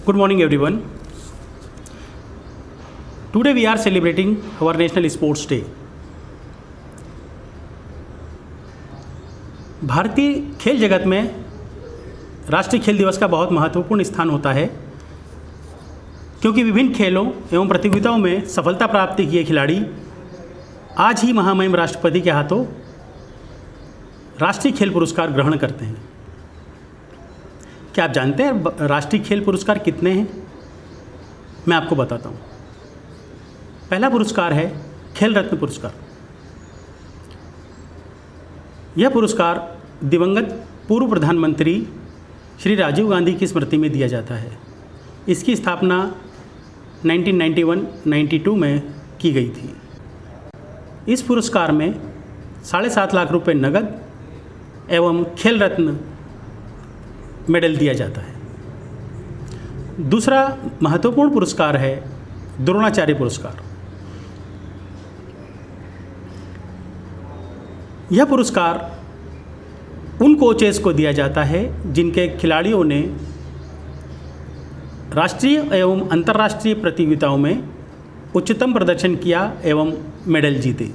Good morning, everyone. Today we are celebrating our National Sports Day. भारतीय खेल जगत में राष्ट्रीय खेल दिवस का बहुत महत्वपूर्ण स्थान होता है, क्योंकि विभिन्न खेलों एवं प्रतियोगिताओं में सफलता प्राप्त किए खिलाड़ी आज ही महामहिम राष्ट्रपति के हाथों राष्ट्रीय खेल पुरस्कार ग्रहण करते हैं। क्या आप जानते हैं राष्ट्रीय खेल पुरस्कार कितने हैं? मैं आपको बताता हूँ। पहला पुरस्कार है खेल रत्न पुरस्कार। यह पुरस्कार दिवंगत पूर्व प्रधानमंत्री श्री राजीव गांधी की स्मृति में दिया जाता है। इसकी स्थापना 1991-92 में की गई थी। इस पुरस्कार में 7.5 लाख रुपए नगद एवं खेल रत्न मेडल दिया जाता है। दूसरा महत्वपूर्ण पुरस्कार है द्रोणाचार्य पुरस्कार। यह पुरस्कार उन कोचेस को दिया जाता है जिनके खिलाड़ियों ने राष्ट्रीय एवं अंतर्राष्ट्रीय प्रतियोगिताओं में उच्चतम प्रदर्शन किया एवं मेडल जीते।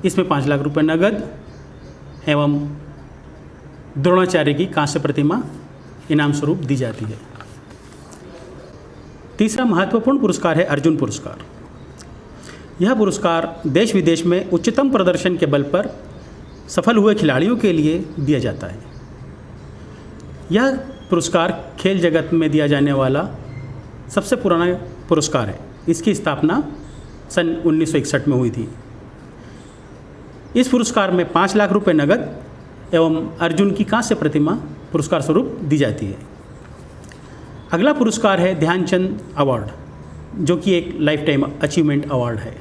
इसमें 5 लाख रुपए नगद एवं द्रोणाचार्य की कांस्य प्रतिमा इनाम स्वरूप दी जाती है। तीसरा महत्वपूर्ण पुरस्कार है अर्जुन पुरस्कार। यह पुरस्कार देश विदेश में उच्चतम प्रदर्शन के बल पर सफल हुए खिलाड़ियों के लिए दिया जाता है। यह पुरस्कार खेल जगत में दिया जाने वाला सबसे पुराना पुरस्कार है। इसकी स्थापना सन 1961 में हुई थी। इस पुरस्कार में 5 लाख रुपए नगद एवं अर्जुन की कांस्य प्रतिमा पुरस्कार स्वरूप दी जाती है। अगला पुरस्कार है ध्यानचंद अवार्ड, जो कि एक लाइफ टाइम अचीवमेंट अवार्ड है।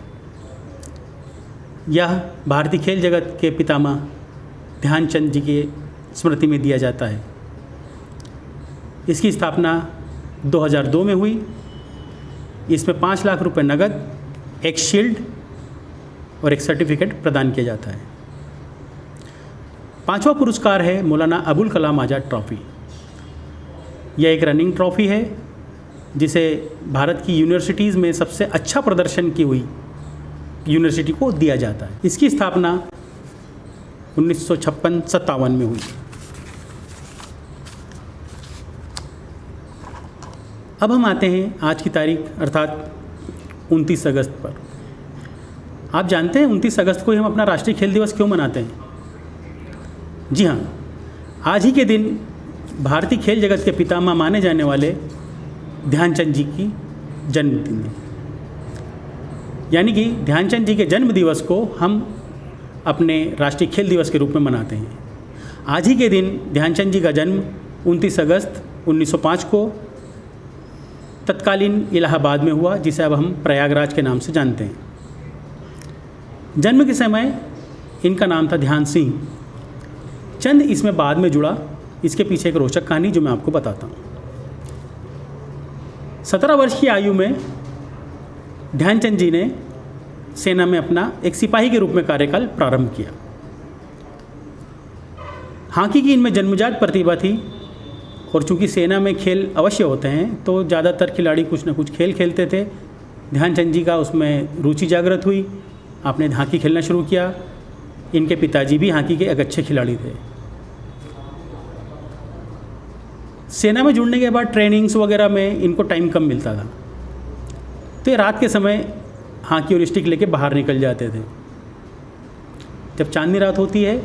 यह भारतीय खेल जगत के पितामह ध्यानचंद जी के स्मृति में दिया जाता है। इसकी स्थापना 2002 में हुई। इसमें 5 लाख रुपए नगद, एक शील्ड और एक सर्टिफिकेट प्रदान किया जाता है। पांचवा पुरस्कार है मौलाना अबुल कलाम आज़ाद ट्रॉफ़ी। यह एक रनिंग ट्रॉफ़ी है जिसे भारत की यूनिवर्सिटीज़ में सबसे अच्छा प्रदर्शन की हुई यूनिवर्सिटी को दिया जाता है। इसकी स्थापना 1956-57 में हुई। अब हम आते हैं आज की तारीख अर्थात 29 अगस्त पर। आप जानते हैं 29 अगस्त को ही हम अपना राष्ट्रीय खेल दिवस क्यों मनाते हैं? जी हाँ, आज ही के दिन भारतीय खेल जगत के पितामह माने जाने वाले ध्यानचंद जी की जन्मदिन है। यानी कि ध्यानचंद जी के जन्म दिवस को हम अपने राष्ट्रीय खेल दिवस के रूप में मनाते हैं। आज ही के दिन ध्यानचंद जी का जन्म 29 अगस्त 1905 को तत्कालीन इलाहाबाद में हुआ, जिसे अब हम प्रयागराज के नाम से जानते हैं। जन्म के समय इनका नाम था ध्यान सिंह। चंद इसमें बाद में जुड़ा। इसके पीछे एक रोचक कहानी जो मैं आपको बताता हूँ। 17 वर्ष की आयु में ध्यानचंद जी ने सेना में अपना एक सिपाही के रूप में कार्यकाल प्रारंभ किया। हॉकी की इनमें जन्मजात प्रतिभा थी, और चूंकि सेना में खेल अवश्य होते हैं तो ज़्यादातर खिलाड़ी कुछ न कुछ खेल खेलते थे। ध्यानचंद जी का उसमें रुचि जागृत हुई। आपने हॉकी खेलना शुरू किया। इनके पिताजी भी हॉकी के एक अच्छे खिलाड़ी थे। सेना में जुड़ने के बाद ट्रेनिंग्स वगैरह में इनको टाइम कम मिलता था, तो ये रात के समय हॉकी और स्टिक लेके बाहर निकल जाते थे। जब चांदनी रात होती है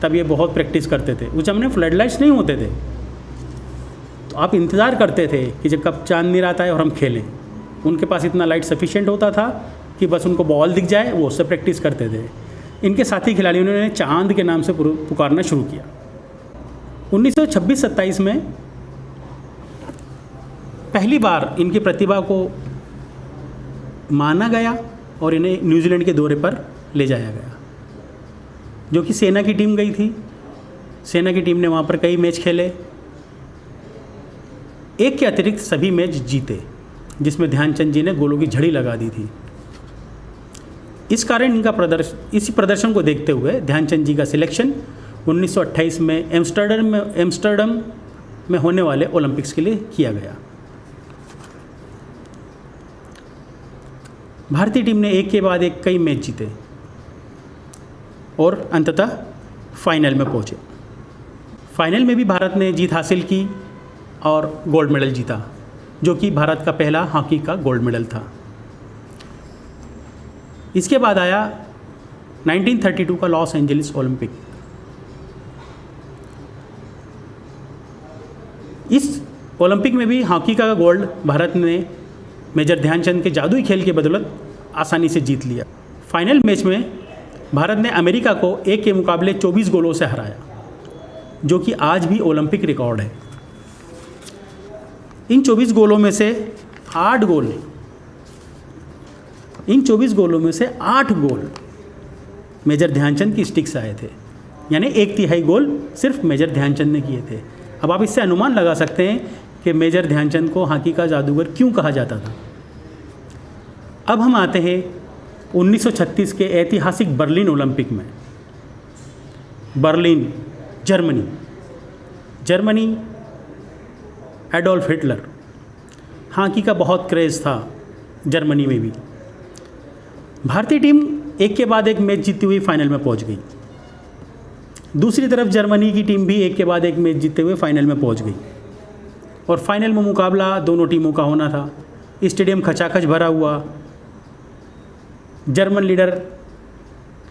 तब ये बहुत प्रैक्टिस करते थे। उस जमाने फ्लड लाइट्स नहीं होते थे, तो आप इंतज़ार करते थे कि जब कब चांदनी रात आए और हम खेलें। उनके पास इतना लाइट सफिशिएंट होता था कि बस उनको बॉल दिख जाए, वो उससे प्रैक्टिस करते थे। इनके साथी खिलाड़ियों ने चांद के नाम से पुकारना शुरू किया। 1926-27 में पहली बार इनकी प्रतिभा को माना गया और इन्हें न्यूजीलैंड के दौरे पर ले जाया गया, जो कि सेना की टीम गई थी। सेना की टीम ने वहाँ पर कई मैच खेले। एक के अतिरिक्त सभी मैच जीते, जिसमें ध्यानचंद जी ने गोलों की झड़ी लगा दी थी। इस कारण इनका इसी प्रदर्शन को देखते हुए ध्यानचंद जी का सिलेक्शन 1928 में एम्स्टर्डम में होने वाले ओलंपिक्स के लिए किया गया। भारतीय टीम ने एक के बाद एक कई मैच जीते और अंततः फाइनल में पहुंचे। फाइनल में भी भारत ने जीत हासिल की और गोल्ड मेडल जीता, जो कि भारत का पहला हॉकी का गोल्ड मेडल था। इसके बाद आया 1932 का लॉस एंजलिस ओलंपिक। इस ओलंपिक में भी हॉकी का गोल्ड भारत ने मेजर ध्यानचंद के जादुई खेल के बदौलत आसानी से जीत लिया। फाइनल मैच में भारत ने अमेरिका को 1 के मुकाबले 24 गोलों से हराया, जो कि आज भी ओलंपिक रिकॉर्ड है। इन 24 गोलों में से 8 गोल मेजर ध्यानचंद की स्टिक से आए थे, यानी 1/3 गोल सिर्फ मेजर ध्यानचंद ने किए थे। अब आप इससे अनुमान लगा सकते हैं कि मेजर ध्यानचंद को हॉकी का जादूगर क्यों कहा जाता था। अब हम आते हैं 1936 के ऐतिहासिक बर्लिन ओलंपिक में। Berlin, Germany, Adolf Hitler. Hockey का बहुत क्रेज़ था जर्मनी में भी। भारतीय टीम एक के बाद एक मैच जीतती हुई फाइनल में पहुंच गई। दूसरी तरफ जर्मनी की टीम भी एक के बाद एक मैच जीतते हुए फाइनल में पहुंच गई और फाइनल में मुकाबला दोनों टीमों का होना था। स्टेडियम खचाखच भरा हुआ। जर्मन लीडर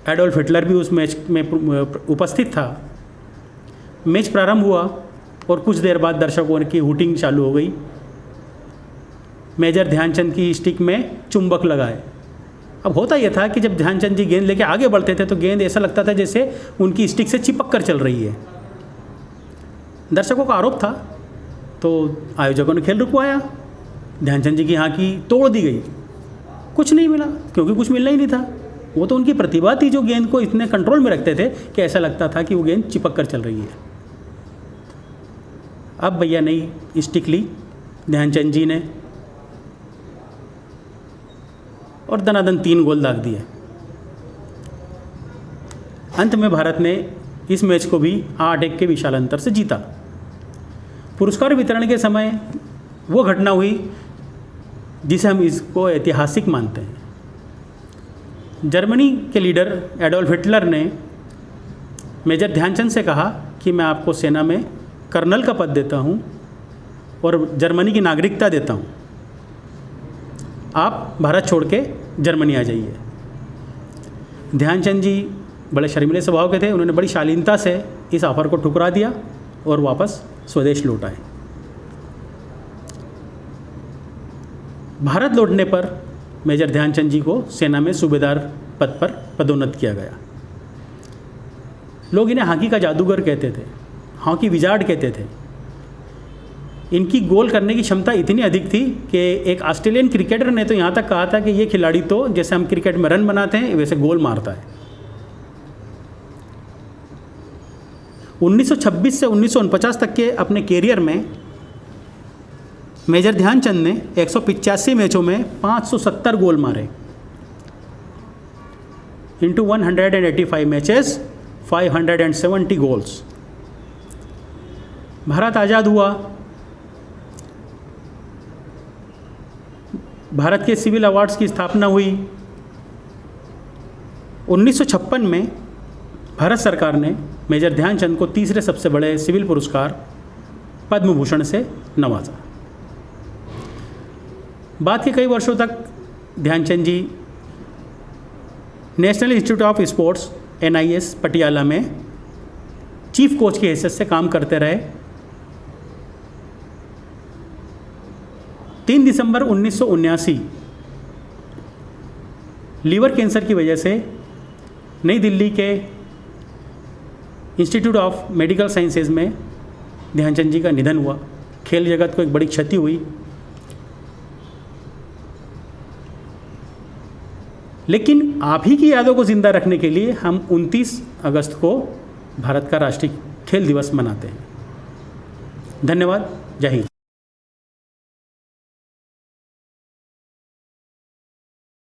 एडोल्फ हिटलर भी उस मैच में उपस्थित था। मैच प्रारंभ हुआ और कुछ देर बाद दर्शकों की हूटिंग चालू हो गई। मेजर ध्यानचंद की स्टिक में चुंबक लगाए। अब होता यह था कि जब ध्यानचंद जी गेंद लेके आगे बढ़ते थे तो गेंद ऐसा लगता था जैसे उनकी स्टिक से चिपक कर चल रही है। दर्शकों का आरोप था, तो आयोजकों ने खेल रुकवाया। ध्यानचंद जी की हॉकी तोड़ दी गई। कुछ नहीं मिला, क्योंकि कुछ मिलना ही नहीं था। वो तो उनकी प्रतिभा थी जो गेंद को इतने कंट्रोल में रखते थे कि ऐसा लगता था कि वो गेंद चिपक कर चल रही है। अब भैया नई स्टिक ली ध्यानचंद जी ने और दनादन 3 गोल दाग दिए। अंत में भारत ने इस मैच को भी 8-1 के विशाल अंतर से जीता। पुरस्कार वितरण के समय वो घटना हुई जिसे हम इसको ऐतिहासिक मानते हैं। जर्मनी के लीडर एडोल्फ हिटलर ने मेजर ध्यानचंद से कहा कि मैं आपको सेना में कर्नल का पद देता हूँ और जर्मनी की नागरिकता देता हूँ, आप भारत छोड़ के जर्मनी आ जाइए। ध्यानचंद जी बड़े शर्मीले स्वभाव के थे। उन्होंने बड़ी शालीनता से इस ऑफर को ठुकरा दिया और वापस स्वदेश लौट आए। भारत लौटने पर मेजर ध्यानचंद जी को सेना में सूबेदार पद पर पदोन्नत किया गया। लोग इन्हें हॉकी का जादूगर कहते थे, हॉकी विजार्ड कहते थे। इनकी गोल करने की क्षमता इतनी अधिक थी कि एक ऑस्ट्रेलियन क्रिकेटर ने तो यहाँ तक कहा था कि ये खिलाड़ी तो जैसे हम क्रिकेट में रन बनाते हैं वैसे गोल मारता है। 1926 से 1949 तक के अपने कैरियर में मेजर ध्यानचंद ने 185 मैचों में 570 गोल मारे। Into 185 matches 570 goals. भारत आज़ाद हुआ। भारत के सिविल अवार्ड्स की स्थापना हुई। 1956 में भारत सरकार ने मेजर ध्यानचंद को तीसरे सबसे बड़े सिविल पुरस्कार पद्म भूषण से नवाजा। बाद के कई वर्षों तक Dhyan Chand ji national institute of sports NIS Patiala में चीफ कोच की हैसियत से काम करते रहे। 3 दिसंबर 1979 लीवर कैंसर की वजह से नई दिल्ली के इंस्टीट्यूट ऑफ मेडिकल साइंसेज में ध्यानचंद जी का निधन हुआ। खेल जगत को एक बड़ी क्षति हुई। लेकिन आप ही की यादों को जिंदा रखने के लिए हम 29 अगस्त को भारत का राष्ट्रीय खेल दिवस मनाते हैं। धन्यवाद। जय हिंद।